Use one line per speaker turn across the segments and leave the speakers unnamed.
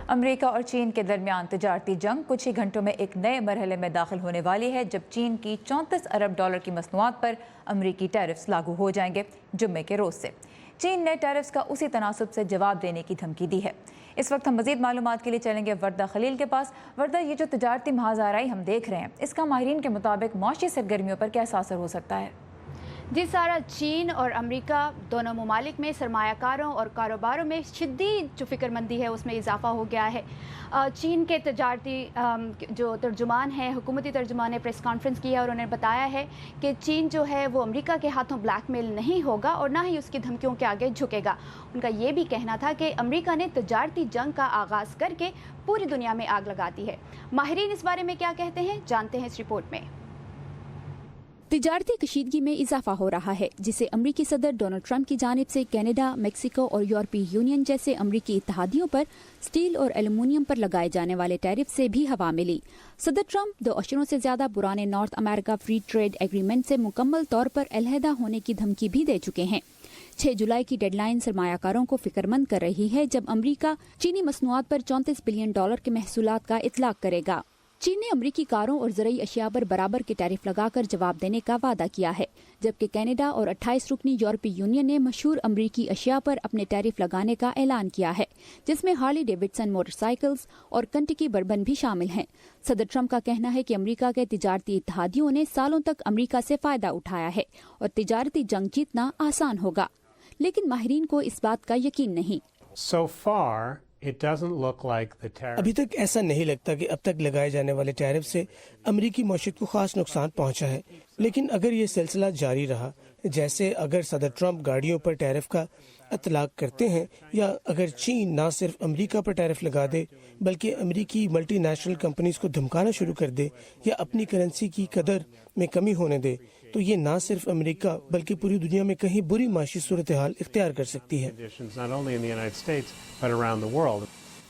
امریکہ اور چین کے درمیان تجارتی جنگ کچھ ہی گھنٹوں میں ایک نئے مرحلے میں داخل ہونے والی ہے، جب چین کی 34 ارب ڈالر کی مصنوعات پر امریکی ٹیرفز لاگو ہو جائیں گے جمعے کے روز سے۔ چین نے ٹیرفز کا اسی تناسب سے جواب دینے کی دھمکی دی ہے۔ اس وقت ہم مزید معلومات کے لیے چلیں گے وردہ خلیل کے پاس۔ وردہ، یہ جو تجارتی محاذ آرائی ہم دیکھ رہے ہیں، اس کا ماہرین کے مطابق معاشی سرگرمیوں پر کیسا اثر ہو سکتا ہے؟
جی سارا، چین اور امریکہ دونوں ممالک میں سرمایہ کاروں اور کاروباروں میں شدید جو فکر مندی ہے اس میں اضافہ ہو گیا ہے۔ چین کے تجارتی جو ترجمان ہیں، حکومتی ترجمان نے پریس کانفرنس کی ہے اور انہوں نے بتایا ہے کہ چین جو ہے وہ امریکہ کے ہاتھوں بلیک میل نہیں ہوگا اور نہ ہی اس کی دھمکیوں کے آگے جھکے گا۔ ان کا یہ بھی کہنا تھا کہ امریکہ نے تجارتی جنگ کا آغاز کر کے پوری دنیا میں آگ لگا دی ہے۔ ماہرین اس بارے میں کیا کہتے ہیں، جانتے ہیں اس رپورٹ میں۔
تجارتی کشیدگی میں اضافہ ہو رہا ہے، جسے امریکی صدر ڈونلڈ ٹرمپ کی جانب سے کینیڈا، میکسیکو اور یورپی یونین جیسے امریکی اتحادیوں پر سٹیل اور ایلومینیم پر لگائے جانے والے ٹیرف سے بھی ہوا ملی۔ صدر ٹرمپ 2 اشروں سے زیادہ پرانے نارتھ امریکہ فری ٹریڈ ایگریمنٹ سے مکمل طور پر علیحدہ ہونے کی دھمکی بھی دے چکے ہیں۔ 6 جولائی کی ڈیڈ لائن سرمایہ کاروں کو فکر مند کر رہی ہے، جب امریکہ چینی مصنوعات پر 34 بلین ڈالر کے محصولات کا اطلاق کرے گا۔ چین نے امریکی کاروں اور زرعی اشیاء پر برابر کے ٹیرف لگا کر جواب دینے کا وعدہ کیا ہے، جبکہ کینیڈا اور 28 رکنی یورپی یونین نے مشہور امریکی اشیاء پر اپنے ٹیرف لگانے کا اعلان کیا ہے، جس میں ہارلی ڈیوڈسن موٹر سائیکلز اور کنٹکی بربن بھی شامل ہیں۔ صدر ٹرمپ کا کہنا ہے کہ امریکہ کے تجارتی اتحادیوں نے سالوں تک امریکہ سے فائدہ اٹھایا ہے اور تجارتی جنگ جیتنا آسان ہوگا، لیکن ماہرین کو اس بات کا یقین نہیں۔
ابھی تک ایسا نہیں لگتا کہ اب تک لگائے جانے والے ٹیرف سے امریکی معیشت کو خاص نقصان پہنچا ہے، لیکن اگر یہ سلسلہ جاری رہا، جیسے اگر صدر ٹرمپ گاڑیوں پر ٹیرف کا اطلاق کرتے ہیں، یا اگر چین نہ صرف امریکہ پر ٹیرف لگا دے بلکہ امریکی ملٹی نیشنل کمپنیز کو دھمکانا شروع کر دے یا اپنی کرنسی کی قدر میں کمی ہونے دے، تو یہ نہ صرف امریکہ بلکہ پوری دنیا میں کہیں بری معاشی صورتحال اختیار کر سکتی ہے۔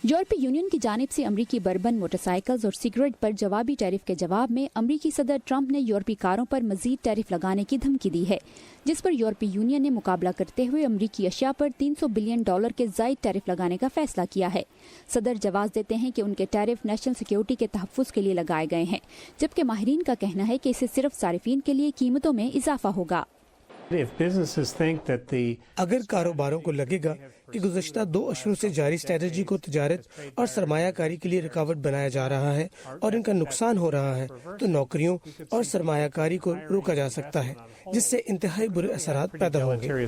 یورپی یونین کی جانب سے امریکی بربن، موٹر سائیکلز اور سگریٹ پر جوابی ٹیرف کے جواب میں امریکی صدر ٹرمپ نے یورپی کاروں پر مزید ٹیرف لگانے کی دھمکی دی ہے، جس پر یورپی یونین نے مقابلہ کرتے ہوئے امریکی اشیاء پر 300 بلین ڈالر کے زائد ٹیرف لگانے کا فیصلہ کیا ہے۔ صدر جواز دیتے ہیں کہ ان کے ٹیرف نیشنل سیکیورٹی کے تحفظ کے لیے لگائے گئے ہیں، جبکہ ماہرین کا کہنا ہے کہ اسے صرف صارفین کے لیے قیمتوں میں اضافہ ہوگا۔
اگر کاروباروں کو لگے گا کہ گزشتہ 2 اشروں سے جاری اسٹریٹجی کو تجارت اور سرمایہ کاری کے لیے رکاوٹ بنایا جا رہا ہے اور ان کا نقصان ہو رہا ہے، تو نوکریوں اور سرمایہ کاری کو روکا جا سکتا ہے، جس سے انتہائی برے اثرات پیدا ہوں گے۔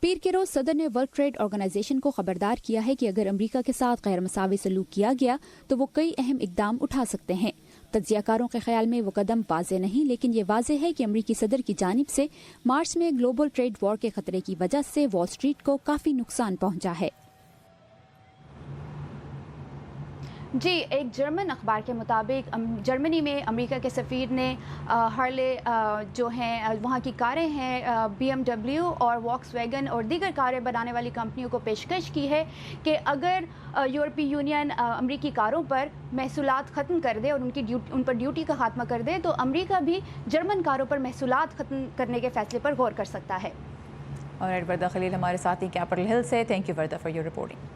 پیر کے روز صدر نے ورلڈ ٹریڈ آرگنائزیشن کو خبردار کیا ہے کہ اگر امریکہ کے ساتھ غیر مساوی سلوک کیا گیا تو وہ کئی اہم اقدام اٹھا سکتے ہیں۔ تجزیہ کاروں کے خیال میں وہ قدم واضح نہیں، لیکن یہ واضح ہے کہ امریکی صدر کی جانب سے مارچ میں گلوبل ٹریڈ وار کے خطرے کی وجہ سے وال اسٹریٹ کو کافی نقصان پہنچا ہے۔
جی، ایک جرمن اخبار کے مطابق جرمنی میں امریکہ کے سفیر نے ہارلے جو ہیں وہاں کی کاریں ہیں BMW اور واکس ویگن اور دیگر کاریں بنانے والی کمپنیوں کو پیشکش کی ہے کہ اگر یورپی یونین امریکی کاروں پر محصولات ختم کر دے اور ان پر ڈیوٹی کا خاتمہ کر دے، تو امریکہ بھی جرمن کاروں پر محصولات ختم کرنے کے فیصلے پر غور کر سکتا ہے۔
اور وردہ خلیل ہمارے ساتھی کیپٹل ہل سے، thank you Warda for your reporting.